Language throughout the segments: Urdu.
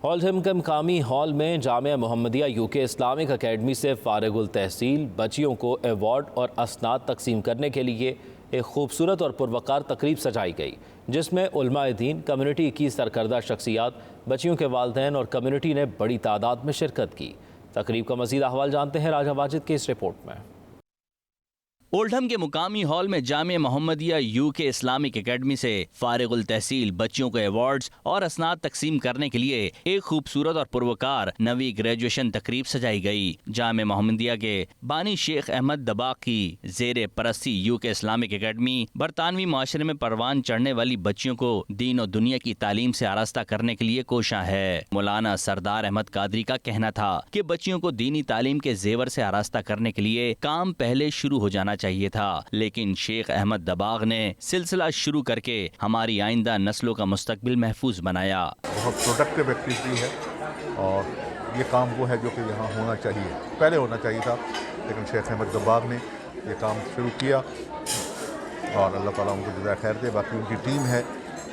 اولڈہم کے مقامی ہال میں جامعہ محمدیہ UK اسلامک اکیڈمی سے فارغ التحصیل بچیوں کو ایوارڈ اور اسناد تقسیم کرنے کے لیے ایک خوبصورت اور پروقار تقریب سجائی گئی، جس میں علماء دین، کمیونٹی کی سرکردہ شخصیات، بچیوں کے والدین اور کمیونٹی نے بڑی تعداد میں شرکت کی۔ تقریب کا مزید احوال جانتے ہیں راجہ واجد کی اس رپورٹ میں۔ اولڈہم کے مقامی ہال میں جامعہ محمدیہ UK اسلامک اکیڈمی سے فارغ التحصیل بچیوں کو ایوارڈز اور اسناد تقسیم کرنے کے لیے ایک خوبصورت اور پروقار نویں گریجویشن تقریب سجائی گئی۔ جامعہ محمدیہ کے بانی شیخ احمد دباغ کی زیر پرستی UK اسلامک اکیڈمی برطانوی معاشرے میں پروان چڑھنے والی بچیوں کو دین و دنیا کی تعلیم سے آراستہ کرنے کے لیے کوشاں ہے۔ مولانا سردار احمد قادری کا کہنا تھا کہ بچیوں کو دینی تعلیم کے زیور سے آراستہ کرنے کے لیے کام پہلے شروع ہو جانا چاہیے تھا، لیکن شیخ احمد دباغ نے سلسلہ شروع کر کے ہماری آئندہ نسلوں کا مستقبل محفوظ بنایا۔ بہت پروڈکٹیو ایکٹیویٹی ہے اور یہ کام وہ ہے جو کہ یہاں ہونا چاہیے، پہلے ہونا چاہیے تھا، لیکن شیخ احمد دباغ نے یہ کام شروع کیا اور اللہ تعالیٰ ان کو جزائے خیر دے۔ باقی ان کی ٹیم ہے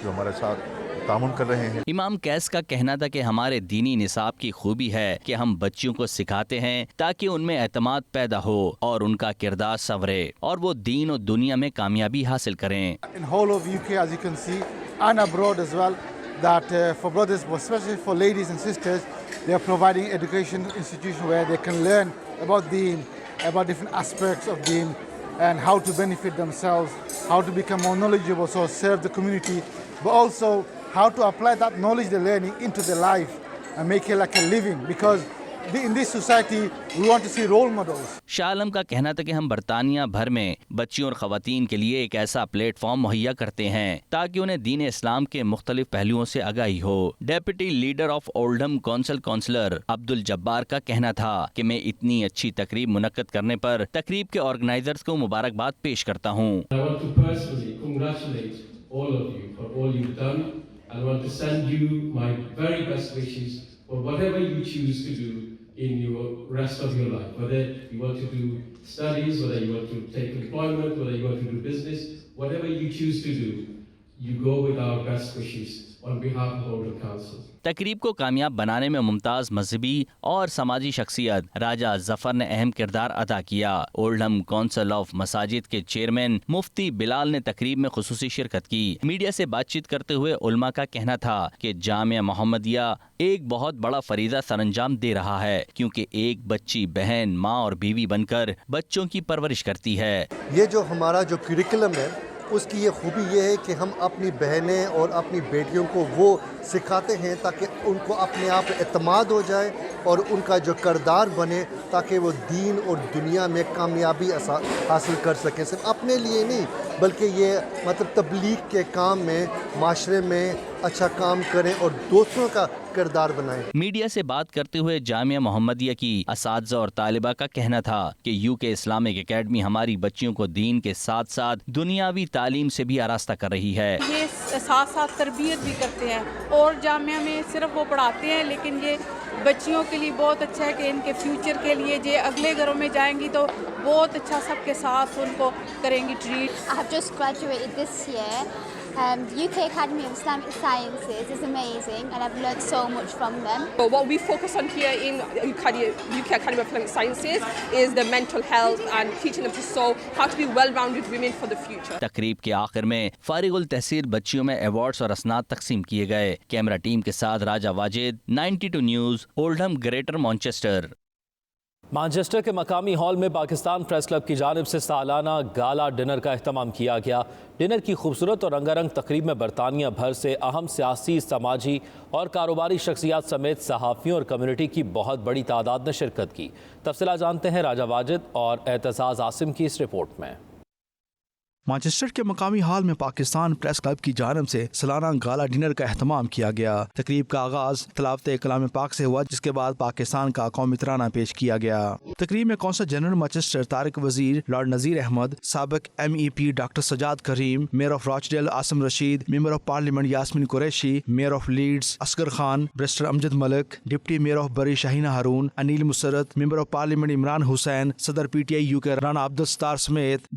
جو ہمارے ساتھ تعاون کر رہے ہیں۔ امام کیس کا کہنا تھا کہ ہمارے دینی نصاب کی خوبی ہے کہ ہم بچیوں کو سکھاتے ہیں تاکہ ان میں اعتماد پیدا ہو اور ان کا کردار سنورے اور وہ دین و دنیا میں کامیابی حاصل کریں۔ In whole of UK, as you can see, and abroad as well, that for brothers, especially for ladies and sisters, they are providing education institution where they can learn about deen, about different aspects of deen, and how to benefit themselves, how to become more knowledgeable, so serve the community, but also how to apply that knowledge they're learning into their life and make it like a living, because in this society we want to see role models. Shah Alam کا کہنا تھا کہ ہم برطانیہ بھر میں بچیوں اور خواتین کے لیے ایک ایسا پلیٹ فارم مہیا کرتے ہیں تاکہ انہیں دین اسلام کے مختلف پہلوؤں سے آگاہی ہو۔ Deputy leader of Oldham council councillor Abdul Jabbar کا کہنا تھا کہ میں اتنی اچھی تقریب منعقد کرنے پر تقریب کے آرگنائزرز کو مبارکباد پیش کرتا ہوں۔ I want to send you my very best wishes for whatever you choose to do in your rest of your life. Whether you want to do studies, whether you want to take employment, whether you want to do business, whatever you choose to do, you go with our best wishes on behalf of Oldham Council. تقریب کو کامیاب بنانے میں ممتاز مذہبی اور سماجی شخصیت راجہ ظفر نے اہم کردار ادا کیا۔ اولڈہم کونسل آف مساجد کے چیئرمین مفتی بلال نے تقریب میں خصوصی شرکت کی۔ میڈیا سے بات چیت کرتے ہوئے علماء کا کہنا تھا کہ جامعہ محمدیہ ایک بہت بڑا فریضہ سر انجام دے رہا ہے، کیونکہ ایک بچی بہن، ماں اور بیوی بن کر بچوں کی پرورش کرتی ہے۔ یہ جو ہمارا جو کریکلم ہے اس کی یہ خوبی یہ ہے کہ ہم اپنی بہنیں اور اپنی بیٹیوں کو وہ سکھاتے ہیں تاکہ ان کو اپنے آپ اعتماد ہو جائے اور ان کا جو کردار بنے تاکہ وہ دین اور دنیا میں کامیابی حاصل کر سکیں، صرف اپنے لیے نہیں بلکہ یہ مطلب تبلیغ کے کام میں معاشرے میں اچھا کام کریں اور دوسروں کا کردار بنائیں۔ میڈیا سے بات کرتے ہوئے جامعہ محمدیہ کی اساتذہ اور طالبہ کا کہنا تھا کہ UK اسلامک اکیڈمی ہماری بچیوں کو دین کے ساتھ ساتھ دنیاوی تعلیم سے بھی آراستہ کر رہی ہے۔ یہ ساتھ ساتھ تربیت بھی کرتے ہیں اور جامعہ میں صرف وہ پڑھاتے ہیں، لیکن یہ بچیوں کے لیے بہت اچھا ہے کہ ان کے فیوچر کے لیے جو اگلے گھروں میں جائیں گی تو بہت اچھا سب کے ساتھ ان کو کریں گی treat. I have just graduated this year. UK Academy of Islamic Sciences is amazing and I've learned so much from them. So what we focus on here in UK Academy of Islamic Sciences is the mental health and teaching them to show how to be well-rounded women for the future. تقریب کے آخر میں فارغ التحصیل بچیوں میں ایوارڈز اور اسناد تقسیم کیے گئے۔ کیمرہ ٹیم کے ساتھ Raja Wajid, 92 news, Oldham Greater Manchester. Manchester کے مقامی ہال میں پاکستان پریس کلب کی جانب سے سالانہ گالا ڈنر کا اہتمام کیا گیا۔ ڈنر کی خوبصورت اور رنگا رنگ تقریب میں برطانیہ بھر سے اہم سیاسی، سماجی اور کاروباری شخصیات سمیت صحافیوں اور کمیونٹی کی بہت بڑی تعداد نے شرکت کی۔ تفصیلات جانتے ہیں راجہ واجد اور اعتزاز عاصم کی اس رپورٹ میں۔ مانچسٹر کے مقامی ہال میں پاکستان پریس کلب کی جانب سے سالانہ گالا ڈنر کا اہتمام کیا گیا۔ تقریب کا آغاز تلاوت کلام پاک سے ہوا، جس کے بعد پاکستان کا قومی ترانہ پیش کیا گیا۔ تقریب میں کونسل جنرل مانچسٹر طارق وزیر، لارڈ نذیر احمد، سابق MEP doctor Sajjad Karim, mayor of Rochdale Asim Rashid, member of parliament Yasmin Qureshi, mayor of Leeds Asghar Khan, barrister Amjad Malik, deputy mayor of Bury Shaheena Haroon, Anil Musarrat, member of parliament Imran Hussain, صدر PTI UK رانا عبدالستار سمیت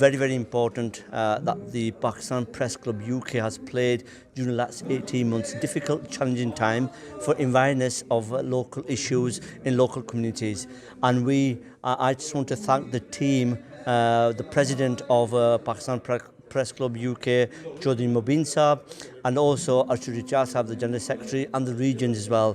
very, very important that the Pakistan Press Club UK has played during the last 18 months difficult, challenging time for awareness of local issues in local communities. And I just want to thank the team, the president of Pakistan Press Club UK, Chaudhry Mubin Saab, and also Arshad Rachiyal Saab, the General Secretary, and the regions as well.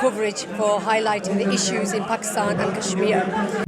coverage for highlighting the issues in Pakistan and Kashmir.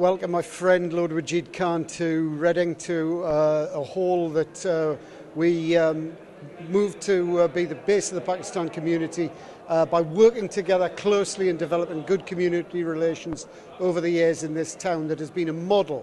Welcome my friend Lord Wajid Khan to Reading, to a hall that we moved to be the base of the Pakistan community by working together closely and developing good community relations over the years in this town that has been a model.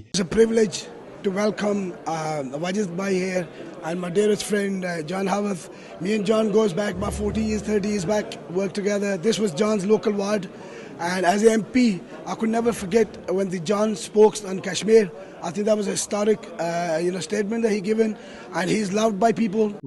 It's a privilege to welcome Wajid Bhai here and my dearest friend John Haworth. Me and John goes back about 40 years, 30 years back, worked together. This was John's local ward. And as an MP, I could never forget when the John spoke on Kashmir. I think that was a historic, statement that he given, and he's loved by people.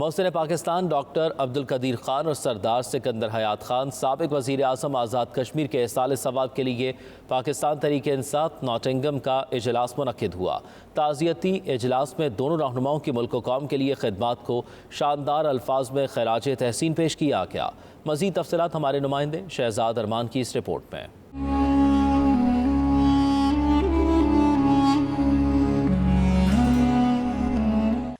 Mohsin Pakistan doctor Abdul Qadeer Khan اور سردار سکندر حیات خان سابق وزیر اعظم آزاد کشمیر کے ایصال ثواب کے لیے پاکستان تحریک انصاف ناٹنگم کا اجلاس منعقد ہوا۔ تعزیتی اجلاس میں دونوں رہنماؤں کی ملک و قوم کے لیے خدمات کو شاندار الفاظ میں خراج تحسین پیش کیا گیا۔ مزید تفصیلات ہمارے نمائندے شہزاد ارمان کی اس رپورٹ میں۔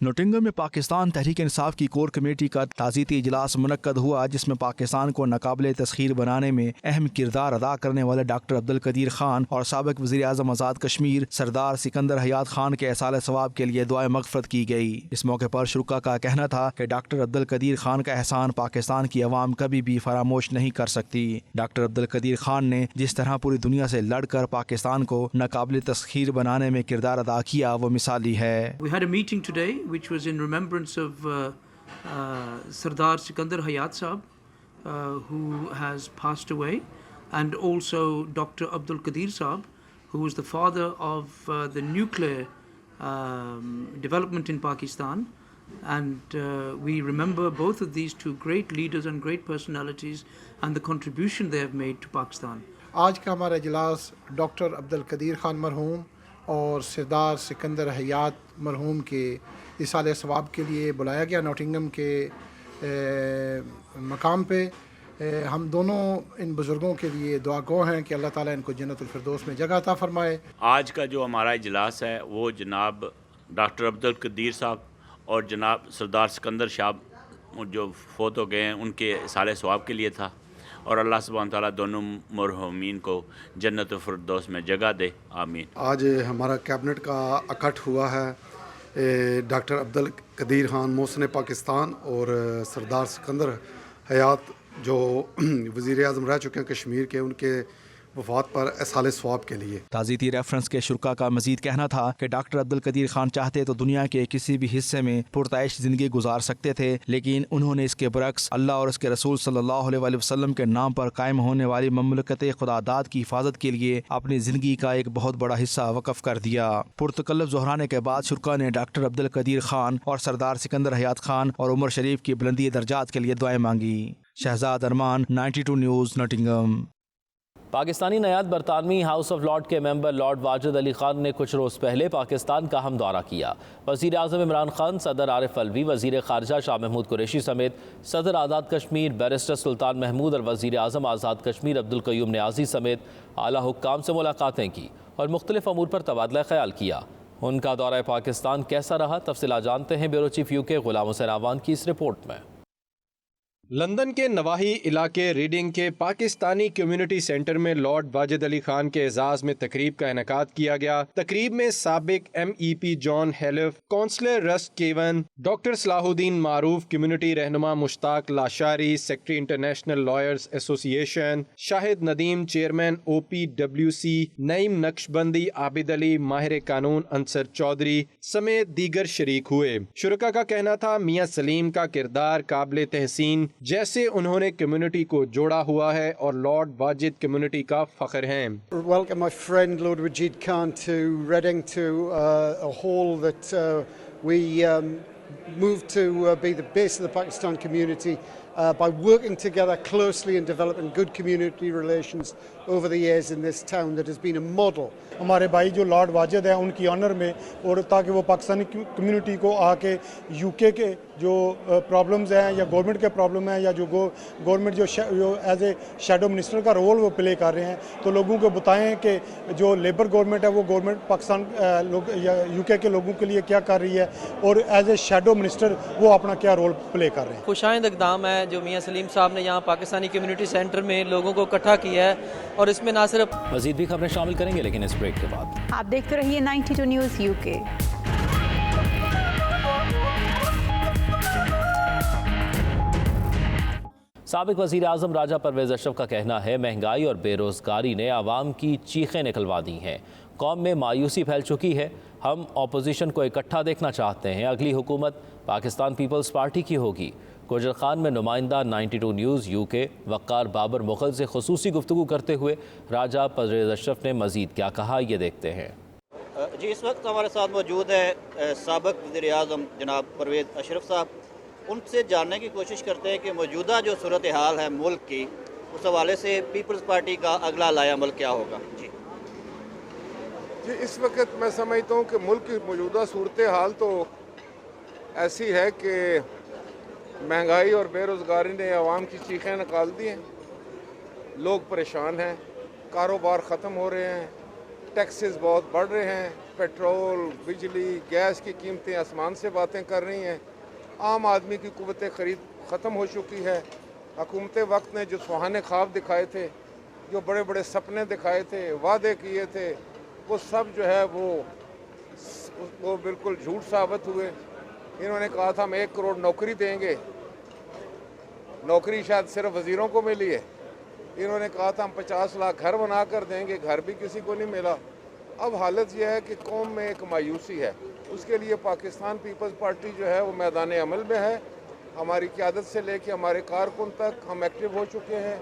نوٹنگم میں پاکستان تحریک انصاف کی کور کمیٹی کا تعزیتی اجلاس منعقد ہوا، جس میں پاکستان کو ناقابل تسخیر بنانے میں اہم کردار ادا کرنے والے ڈاکٹر عبدالقدیر خان اور سابق وزیر اعظم آزاد کشمیر سردار سکندر حیات خان کے ایصال ثواب کے لیے دعائے مغفرت کی گئی۔ اس موقع پر شرکا کا کہنا تھا کہ ڈاکٹر عبدالقدیر خان کا احسان پاکستان کی عوام کبھی بھی فراموش نہیں کر سکتی۔ ڈاکٹر عبدالقدیر خان نے جس طرح پوری دنیا سے لڑ کر پاکستان کو ناقابل تسخیر بنانے میں کردار ادا کیا وہ مثالی ہے۔ We had a meeting today which was in remembrance of Sardar Sikandar Hayat Sahab, who has passed away, and also Dr. Abdul Qadir Sahab, who was the father of the nuclear development in Pakistan. And we remember both of these two great leaders and great personalities and the contribution they have made to Pakistan. آج کا ہمارا اجلاس ڈاکٹر عبدالقدیر خان مرحوم اور سردار سکندر حیات مرحوم کے ایصال ثواب کے لیے بلایا گیا نوٹنگم کے مقام پہ۔ ہم دونوں ان بزرگوں کے لیے دعا گو ہیں کہ اللہ تعالیٰ ان کو جنت الفردوس میں جگہ عطا فرمائے۔ آج کا جو ہمارا اجلاس ہے وہ جناب ڈاکٹر عبدالقدیر صاحب اور جناب سردار سکندر صاحب جو فوت ہو گئے ہیں ان کے ایصال ثواب کے لیے تھا، اور اللہ سبحانہ تعالیٰ دونوں مرحومین کو جنت الفردوس میں جگہ دے، آمین۔ آج ہمارا کیبنٹ کا اکٹھ ہوا ہے۔ ڈاکٹر عبدالقدیر خان محسن پاکستان اور سردار سکندر حیات جو وزیر اعظم رہ چکے ہیں کشمیر کے، ان کے وفات پر ایصال ثواب کے لیے۔ تعزیتی ریفرنس کے شرکا کا مزید کہنا تھا کہ ڈاکٹر عبدالقدیر خان چاہتے تو دنیا کے کسی بھی حصے میں پرتعیش زندگی گزار سکتے تھے، لیکن انہوں نے اس کے برعکس اللہ اور اس کے رسول صلی اللہ علیہ وسلم کے نام پر قائم ہونے والی مملکت خداداد کی حفاظت کے لیے اپنی زندگی کا ایک بہت بڑا حصہ وقف کر دیا۔ پرتکلف دہرانے کے بعد شرکا نے ڈاکٹر عبدالقدیر خان اور سردار سکندر حیات خان اور عمر شریف کی بلندی درجات کے لیے دعائیں مانگی۔ شہزاد ارمان، 92 نیوز، نوٹنگم۔ پاکستانی نیاد برطانوی ہاؤس آف لارڈ کے ممبر لارڈ واجد علی خان نے کچھ روز پہلے پاکستان کا اہم دورہ کیا۔ وزیر اعظم عمران خان، صدر عارف الوی، وزیر خارجہ شاہ محمود قریشی سمیت صدر آزاد کشمیر بیرسٹر سلطان محمود اور وزیر اعظم آزاد کشمیر عبدالقیوم نیازی سمیت اعلیٰ حکام سے ملاقاتیں کی اور مختلف امور پر تبادلہ خیال کیا۔ ان کا دورہ پاکستان کیسا رہا، تفصیلات جانتے ہیں بیورو چیف یو کے غلام حسین آوان کی اس رپورٹ میں۔ لندن کے نواحی علاقے ریڈنگ کے پاکستانی کمیونٹی سینٹر میں لارڈ واجد علی خان کے اعزاز میں تقریب کا انعقاد کیا گیا۔ تقریب میں سابق MEP جان ہیلف، کونسلر رس کیون، ڈاکٹر صلاح الدین معروف، کمیونٹی رہنما مشتاق لاشاری، سیکرٹری انٹرنیشنل لائرز ایسوسی ایشن، شاہد ندیم، چیئرمین OPWC، نعیم نقشبندی، عابد علی، ماہر قانون انصر چودھری سمیت دیگر شریک ہوئے۔ شرکا کا کہنا تھا میاں سلیم کا کردار قابل تحسین، جیسے انہوں نے کمیونٹی کو جوڑا ہوا ہے اور لارڈ واجد کمیونٹی کا فخر ہیں۔ Welcome my friend Lord Wajid Khan to Reading to a hall that we moved to be the base of the Pakistan community by working together closely and developing good community relations over the years in this town that has been a model. ہمارے بھائی جو لارڈ واجد ہیں ان کی آنر میں، اور تاکہ وہ پاکستانی کمیونٹی کو آ کے UK کے جو پرابلمز ہیں یا گورنمنٹ کے پرابلم ہیں یا جو گورنمنٹ جو ایز اے شیڈو منسٹر کا رول وہ پلے کر رہے ہیں، تو لوگوں کو بتائیں کہ جو لیبر گورنمنٹ ہے وہ گورنمنٹ پاکستان یا UK کے لوگوں کے لیے کیا کر رہی ہے، اور ایز اے شیڈو منسٹر وہ اپنا کیا رول پلے کر رہے ہیں۔ خوش آئند اقدام ہے جو میاں سلیم صاحب نے یہاں پاکستانی کمیونٹی سینٹر میں لوگوں کو اکٹھا کیا ہے، اور اس میں نہ صرف مزید بھی خبریں شامل کریں گے، لیکن اس بریک کے بعد آپ دیکھتے رہیے 92 نیوز UK۔ سابق وزیر اعظم راجہ پرویز اشرف کا کہنا ہے مہنگائی اور بے روزگاری نے عوام کی چیخیں نکلوا دی ہیں، قوم میں مایوسی پھیل چکی ہے، ہم اپوزیشن کو اکٹھا دیکھنا چاہتے ہیں، اگلی حکومت پاکستان پیپلز پارٹی کی ہوگی۔ گوجر خان میں نمائندہ 92 نیوز UK وقار بابر مغل سے خصوصی گفتگو کرتے ہوئے راجہ پرویز اشرف نے مزید کیا کہا، یہ دیکھتے ہیں۔ جی، اس وقت ہمارے ساتھ موجود ہے سابق وزیر اعظم جناب پرویز اشرف صاحب، ان سے جاننے کی کوشش کرتے ہیں کہ موجودہ جو صورتحال ہے ملک کی، اس حوالے سے پیپلز پارٹی کا اگلا لایا عمل کیا ہوگا؟ جی اس وقت میں سمجھتا ہوں کہ ملک کی موجودہ صورتحال تو ایسی ہے کہ مہنگائی اور بے روزگاری نے عوام کی چیخیں نکال دی ہیں، لوگ پریشان ہیں، کاروبار ختم ہو رہے ہیں، ٹیکسز بہت بڑھ رہے ہیں، پیٹرول، بجلی، گیس کی قیمتیں آسمان سے باتیں کر رہی ہیں، عام آدمی کی قوت خرید ختم ہو چکی ہے۔ حکومت وقت نے جو سہانے خواب دکھائے تھے، جو بڑے بڑے سپنے دکھائے تھے، وعدے کیے تھے، وہ سب جو ہے وہ بالکل جھوٹ ثابت ہوئے۔ انہوں نے کہا تھا ہم 1 کروڑ نوکری دیں گے، نوکری شاید صرف وزیروں کو ملی ہے۔ انہوں نے کہا تھا ہم 50 لاکھ گھر بنا کر دیں گے، گھر بھی کسی کو نہیں ملا۔ اب حالت یہ ہے کہ قوم میں ایک مایوسی ہے، اس کے لیے پاکستان پیپلز پارٹی جو ہے وہ میدان عمل میں ہے۔ ہماری قیادت سے لے کے ہمارے کارکن تک ہم ایکٹیو ہو چکے ہیں،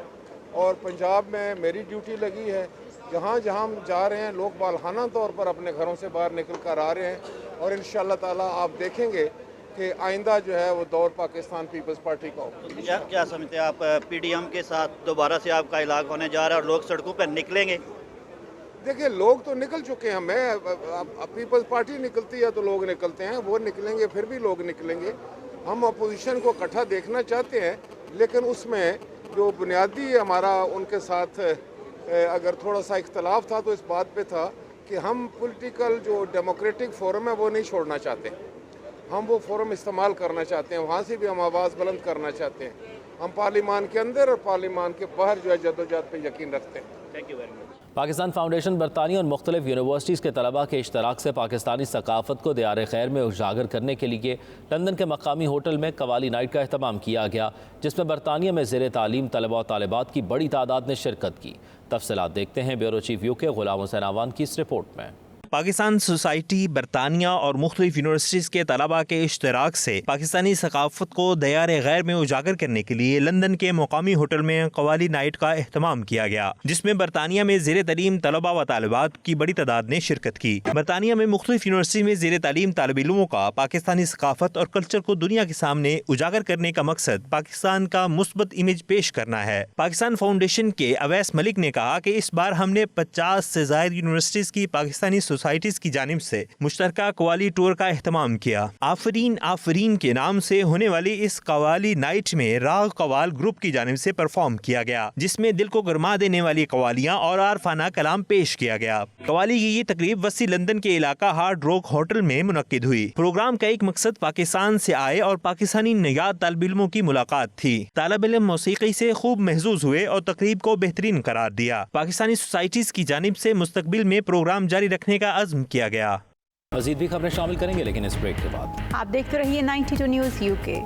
اور پنجاب میں میری ڈیوٹی لگی ہے۔ جہاں جہاں ہم جا رہے ہیں لوگ بالخانہ طور پر اپنے گھروں سے باہر نکل کر آ رہے ہیں، اور انشاءاللہ تعالیٰ آپ دیکھیں گے کہ آئندہ جو ہے وہ دور پاکستان پیپلز پارٹی کا ہوگا۔ کیا سمجھتے ہیں آپ پی ڈی ایم کے ساتھ دوبارہ سے آپ کا علاق ہونے جا رہا ہے اور لوگ سڑکوں پہ نکلیں گے؟ دیکھیں لوگ تو نکل چکے ہیں، میں پیپلز پارٹی نکلتی ہے تو لوگ نکلتے ہیں، وہ نکلیں گے، پھر بھی لوگ نکلیں گے۔ ہم اپوزیشن کو اکٹھا دیکھنا چاہتے ہیں، لیکن اس میں جو بنیادی ہمارا ان کے ساتھ اگر تھوڑا سا اختلاف تھا تو اس بات پہ تھا کہ ہم پولیٹیکل جو ڈیموکریٹک فورم ہے وہ نہیں چھوڑنا چاہتے، ہم وہ فورم استعمال کرنا چاہتے ہیں، وہاں سے بھی ہم آواز بلند کرنا چاہتے ہیں۔ ہم پارلیمان کے اندر اور پارلیمان کے باہر جو ہے جدوجہد پہ یقین رکھتے ہیں۔ Thank you very much. Pakistan foundation برطانیہ اور مختلف یونیورسٹیز کے طلباء کے اشتراک سے پاکستانی ثقافت کو دیار خیر میں اجاگر کرنے کے لیے لندن کے مقامی ہوٹل میں قوالی نائٹ کا اہتمام کیا گیا، جس میں برطانیہ میں زیر تعلیم طلباء و طالبات کی بڑی تعداد نے شرکت کی۔ تفصیلات دیکھتے ہیں بیورو چیف UK غلام حسین آوان کی اس رپورٹ میں۔ پاکستان سوسائٹی برطانیہ اور مختلف یونیورسٹیز کے طلباء کے اشتراک سے پاکستانی ثقافت کو دیار غیر میں اجاگر کرنے کے لیے لندن کے مقامی ہوٹل میں قوالی نائٹ کا اہتمام کیا گیا، جس میں برطانیہ میں زیر تعلیم طلباء و طالبات کی بڑی تعداد نے شرکت کی۔ برطانیہ میں مختلف یونیورسٹی میں زیر تعلیم طالب علموں کا پاکستانی ثقافت اور کلچر کو دنیا کے سامنے اجاگر کرنے کا مقصد پاکستان کا مثبت امیج پیش کرنا ہے۔ پاکستان فاؤنڈیشن کے اویس ملک نے کہا کہ اس بار ہم نے 50 سے زائد یونیورسٹیز کی پاکستانی سوسائٹیز کی جانب سے مشترکہ قوالی ٹور کا اہتمام کیا۔ آفرین آفرین کے نام سے ہونے والی اس قوالی نائٹ میں راگ قوال گروپ کی جانب سے پرفارم کیا گیا، جس میں دل کو گرما دینے والی قوالیاں اور عارفانہ کلام پیش کیا گیا۔ قوالی کی یہ تقریب وسطی لندن کے علاقہ ہارڈ روک ہوٹل میں منعقد ہوئی۔ پروگرام کا ایک مقصد پاکستان سے آئے اور پاکستانی نژاد طالب علموں کی ملاقات تھی۔ طالب علم موسیقی سے خوب محظوظ ہوئے اور تقریب کو بہترین قرار دیا۔ پاکستانی سوسائٹیز کی جانب سے مستقبل میں پروگرام جاری رکھنے کا عزم کیا گیا۔ مزید بھی خبریں شامل کریں گے لیکن اس بریک کے بعد۔ آپ دیکھتے رہیے 92 نیوز UK۔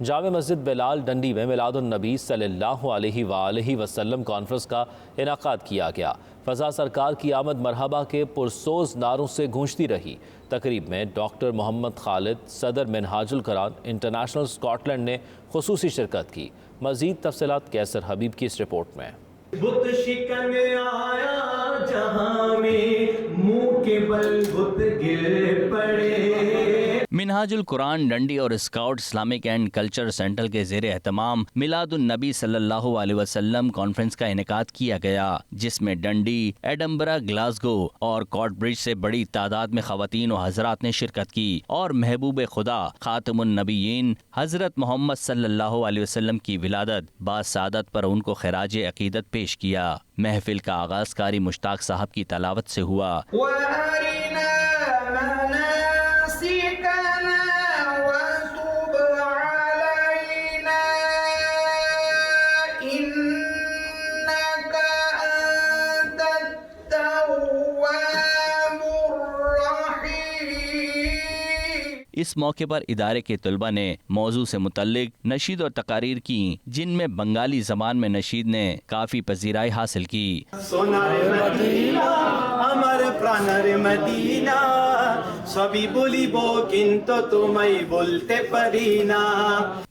جامع مسجد بلال ڈنڈی میں میلاد النبی صلی اللہ علیہ وآلہ وسلم کانفرنس کا انعقاد کیا گیا۔ فضا سرکار کی آمد مرحبا کے پرسوز نعروں سے گونجتی رہی۔ تقریب میں ڈاکٹر محمد خالد، صدر منہاج القرآن انٹرنیشنل اسکاٹ لینڈ نے خصوصی شرکت کی۔ مزید تفصیلات کیسر حبیب کی اس رپورٹ میں۔ بت شکن آیا جہاں میں منہ کے بل بت گر پڑے۔ منہاج القرآن ڈنڈی اور scout Islamic and culture centre کے زیر اہتمام میلاد النبی صلی اللہ علیہ وسلم کانفرنس کا انعقاد کیا گیا، جس میں ڈنڈی، ایڈنبرا، گلاسگو اور کاٹ برج سے بڑی تعداد میں خواتین و حضرات نے شرکت کی اور محبوب خدا خاتم النبیین حضرت محمد صلی اللہ علیہ وسلم کی ولادت باسعادت پر ان کو خراج عقیدت پیش کیا۔ محفل کا آغاز قاری مشتاق صاحب کی تلاوت سے ہوا۔ اس موقع پر ادارے کے طلباء نے موضوع سے متعلق نشید اور تقاریر کی، جن میں بنگالی زبان میں نشید نے کافی پذیرائی حاصل کی۔ আমার প্রাণের মদিনা সবই বলিব কিন্তু তোমায় বলতে পারি না।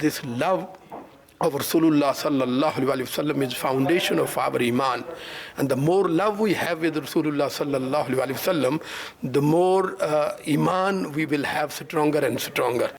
This love of Rasulullah sallallahu alaihi wasallam is foundation of our iman, and the more love we have with Rasulullah sallallahu alaihi wasallam, the more iman we will have stronger and stronger.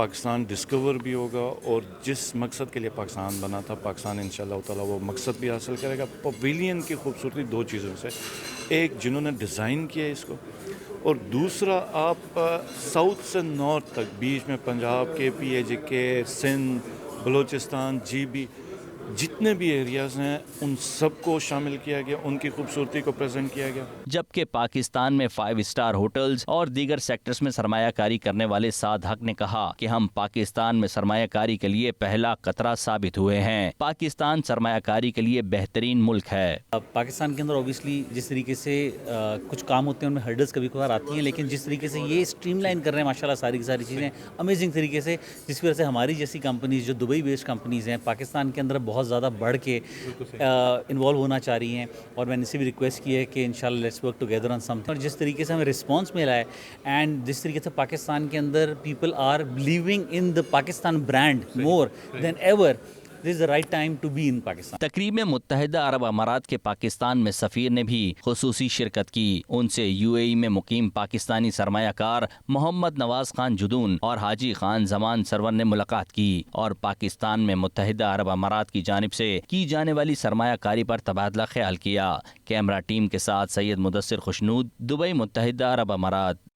Pakistan discover بھی ہوگا اور جس مقصد کے لیے پاکستان بنا تھا پاکستان انشاءاللہ تعالی وہ مقصد بھی حاصل کرے گا. پویلین کی خوبصورتی دو چیزوں سے، ایک جنہوں نے ڈیزائن کیا اس کو، اور دوسرا آپ ساؤتھ سے نارتھ تک بیچ میں پنجاب کے پی ایچ کے سندھ بلوچستان جی بی جتنے بھی ایریاز ہیں ان سب کو شامل کیا گیا، ان کی خوبصورتی کو پریزنٹ کیا گیا. جبکہ پاکستان میں 5 اسٹار ہوٹلز اور دیگر سیکٹرز میں سرمایہ کاری کرنے والے سعد حق نے کہا کہ ہم پاکستان میں سرمایہ کاری کے لیے پہلا قطرہ ثابت ہوئے ہیں. پاکستان سرمایہ کاری کے لیے بہترین ملک ہے. پاکستان کے اندر اوبیسلی جس طریقے سے کچھ کام ہوتے ہیں ان میں ہرڈلز کبھی کبھار آتی ہیں، لیکن جس طریقے سے یہ اسٹریم لائن کر رہے ہیں ماشاءاللہ ساری کی ساری چیزیں امیزنگ طریقے سے، جس کی وجہ سے ہماری جیسی کمپنیز جو دبئی بیسڈ کمپنیز ہیں پاکستان کے اندر بہت زیادہ بڑھ کے انوالو ہونا چاہ رہی ہیں، اور میں نے سے بھی ریکویسٹ کی ہے کہ انشاءاللہ let's work together on some thing. اور جس طریقے سے ہمیں رسپانس ملا ہے اینڈ جس طریقے سے پاکستان کے اندر people are believing in the Pakistan brand more than ever, This is the right time to be in Pakistan. تقریب میں متحدہ عرب امارات کے پاکستان میں سفیر نے بھی خصوصی شرکت کی. ان سے UAE میں مقیم پاکستانی سرمایہ کار محمد نواز خان جدون اور حاجی خان زمان سرور نے ملاقات کی اور پاکستان میں متحدہ عرب امارات کی جانب سے کی جانے والی سرمایہ کاری پر تبادلہ خیال کیا. کیمرہ ٹیم کے ساتھ سید مدثر خوشنود، دبئی، متحدہ عرب امارات.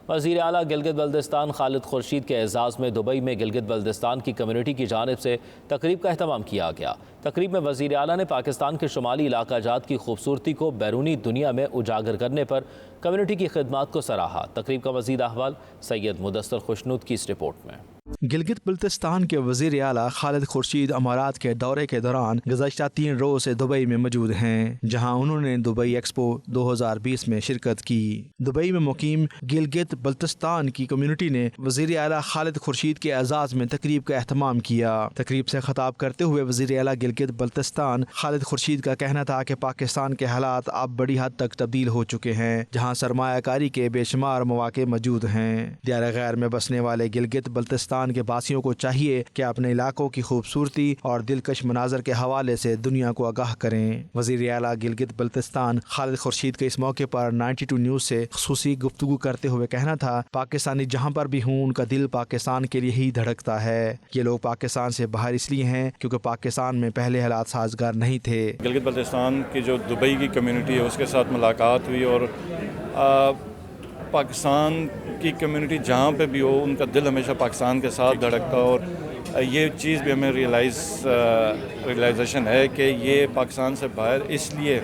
وزیر اعلیٰ گلگت بلتستان خالد خورشید کے اعزاز میں دبئی میں گلگت بلتستان کی کمیونٹی کی جانب سے تقریب کا اہتمام کیا گیا. تقریب میں وزیر اعلیٰ نے پاکستان کے شمالی علاقہ جات کی خوبصورتی کو بیرونی دنیا میں اجاگر کرنے پر کمیونٹی کی خدمات کو سراہا. تقریب کا مزید احوال سید مدثر خوشنود کی اس رپورٹ میں. گلگت بلتستان کے وزیر اعلیٰ خالد خورشید امارات کے دورے کے دوران گزشتہ 3 روز سے دبئی میں موجود ہیں، جہاں انہوں نے دبئی ایکسپو 2020 میں شرکت کی. دبئی میں مقیم گلگت بلتستان کی کمیونٹی نے وزیر اعلیٰ خالد خورشید کے اعزاز میں تقریب کا اہتمام کیا. تقریب سے خطاب کرتے ہوئے وزیر اعلیٰ گلگت بلتستان خالد خورشید کا کہنا تھا کہ پاکستان کے حالات اب بڑی حد تک تبدیل ہو چکے ہیں، جہاں سرمایہ کاری کے بے شمار مواقع موجود ہیں. دیار غیر میں بسنے والے گلگت بلتستان کے باسیوں کو چاہیے کہ اپنے علاقوں کی خوبصورتی اور دلکش مناظر کے حوالے سے دنیا کو آگاہ کریں. وزیر اعلیٰ گلگت بلتستان خالد خورشید کے اس موقع پر 92 نیوز سے خصوصی گفتگو کرتے ہوئے کہنا تھا، پاکستانی جہاں پر بھی ہوں ان کا دل پاکستان کے لیے ہی دھڑکتا ہے. یہ لوگ پاکستان سے باہر اس لیے ہیں کیونکہ پاکستان میں پہلے حالات سازگار نہیں تھے. گلگت بلتستان کی جو دبئی کی کمیونٹی ہے اس کے ساتھ ملاقات ہوئی اور پاکستان کی کمیونٹی جہاں پہ بھی ہو ان کا دل ہمیشہ پاکستان کے ساتھ دھڑکتا، اور یہ چیز بھی ہمیں ریئلائزیشن ہے کہ یہ پاکستان سے باہر اس لیے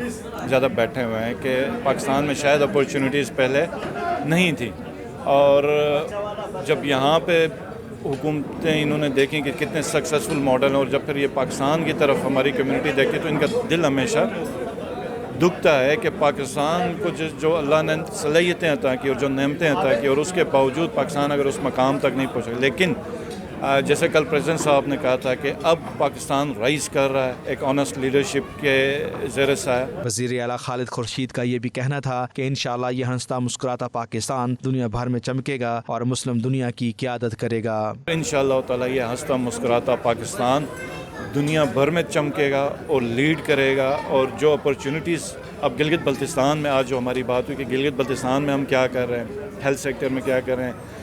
زیادہ بیٹھے ہوئے ہیں کہ پاکستان میں شاید اپورچونیٹیز پہلے نہیں تھی، اور جب یہاں پہ حکومتیں انہوں نے دیکھیں کہ کتنے سکسیزفل ماڈل ہیں، اور جب پھر یہ پاکستان کی طرف ہماری کمیونٹی دیکھے تو ان کا دل ہمیشہ دکھتا ہے کہ پاکستان کو جو اللہ نے صلاحیتیں عطا کی اور جو نعمتیں عطا کی، اور اس کے باوجود پاکستان اگر اس مقام تک نہیں پہنچا. لیکن جیسے کل پریزیڈنٹ صاحب نے کہا تھا کہ اب پاکستان رائز کر رہا ہے ایک آنیسٹ لیڈرشپ کے زیر سایہ. وزیر اعلیٰ خالد خورشید کا یہ بھی کہنا تھا کہ انشاءاللہ یہ ہنستا مسکراتا پاکستان دنیا بھر میں چمکے گا اور مسلم دنیا کی قیادت کرے گا. انشاءاللہ تعالی یہ ہنستا مسکراتا پاکستان دنیا بھر میں چمکے گا اور لیڈ کرے گا. اور جو اپرچونیٹیز اب گلگت بلتستان میں آج جو ہماری بات ہوئی کہ گلگت بلتستان میں ہم کیا کر رہے ہیں، ہیلتھ سیکٹر میں کیا کر رہے ہیں،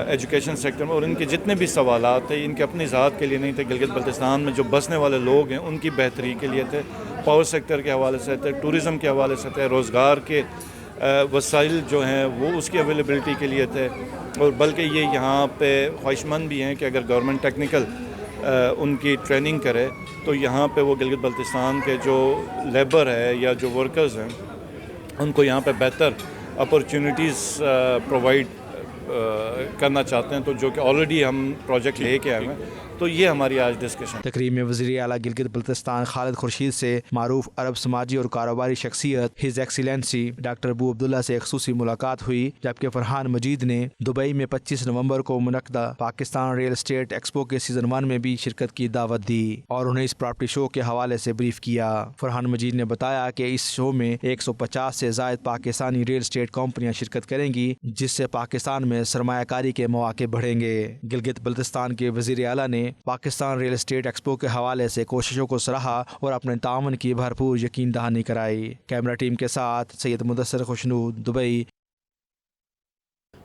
ایجوکیشن سیکٹر میں، اور ان کے جتنے بھی سوالات تھے ان کے اپنی ذات کے لیے نہیں تھے. گلگت بلتستان میں جو بسنے والے لوگ ہیں ان کی بہتری کے لیے تھے، پاور سیکٹر کے حوالے سے تھے، ٹورزم کے حوالے سے تھے، روزگار کے وسائل جو ہیں وہ اس کی اویلیبلٹی کے لیے تھے. اور بلکہ یہ یہاں پہ خواہش مند بھی ہیں کہ اگر گورنمنٹ ٹیکنیکل ان کی ٹریننگ کرے تو یہاں پہ وہ گلگت بلتستان کے جو لیبر ہے یا جو ورکرز ہیں ان کو یہاں پہ بہتر اپرچونیٹیز پرووائڈ کرنا چاہتے ہیں، تو جو کہ آلریڈی ہم پروجیکٹ لے کے آئے ہیں. تو یہ ہماری آج ڈسکشن. تقریب میں وزیر اعلیٰ گلگت بلتستان خالد خورشید سے معروف عرب سماجی اور کاروباری شخصیت ہز ایکسیلنسی ڈاکٹر ابو عبداللہ سے خصوصی ملاقات ہوئی، جبکہ فرحان مجید نے دبئی میں 25 نومبر کو منعقدہ پاکستان ریل اسٹیٹ ایکسپو کے سیزن 1 میں بھی شرکت کی دعوت دی اور انہیں اس پراپرٹی شو کے حوالے سے بریف کیا. فرحان مجید نے بتایا کہ اس شو میں 150 سے زائد پاکستانی ریل اسٹیٹ کمپنیاں شرکت کریں گی، جس سے پاکستان میں سرمایہ کاری کے مواقع بڑھیں گے. گلگت بلتستان کے وزیر اعلیٰ نے پاکستان ریل اسٹیٹ ایکسپو کے حوالے سے کوششوں کو سراہا اور اپنے تعاون کی بھرپور یقین دہانی کرائی. کیمرہ ٹیم کے ساتھ سید مدثر خوشنود، دبئی.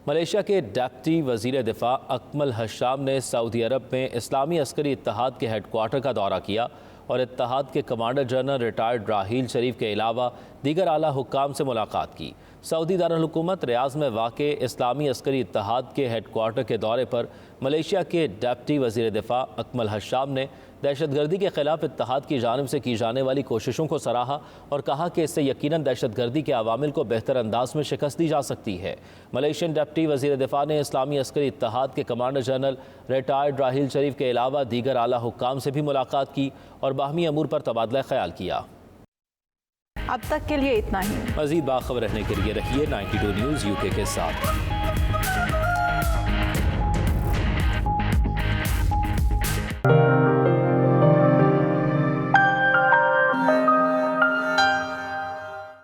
ملیشیا کے ڈپٹی وزیر دفاع اکمل حشام نے سعودی عرب میں اسلامی عسکری اتحاد کے ہیڈ کوارٹر کا دورہ کیا اور اتحاد کے commander general retired Raheel Sharif کے علاوہ دیگر اعلیٰ حکام سے ملاقات کی۔ سعودی دارالحکومت ریاض میں واقع اسلامی عسکری اتحاد کے ہیڈ کوارٹر کے دورے پر ملیشیا کے ڈپٹی وزیر دفاع اکمل حشام نے دہشت گردی کے خلاف اتحاد کی جانب سے کی جانے والی کوششوں کو سراہا اور کہا کہ اس سے یقیناً دہشت گردی کے عوامل کو بہتر انداز میں شکست دی جا سکتی ہے۔ ملیشین ڈپٹی وزیر دفاع نے اسلامی عسکری اتحاد کے commander general retired Raheel Sharif کے علاوہ دیگر اعلیٰ حکام سے بھی ملاقات کی اور باہمی امور پر تبادلہ خیال کیا۔ اب تک کے لیے اتنا ہی۔ مزید باخبر رہنے کے لیے رہیے 92 نیوز UK کے ساتھ۔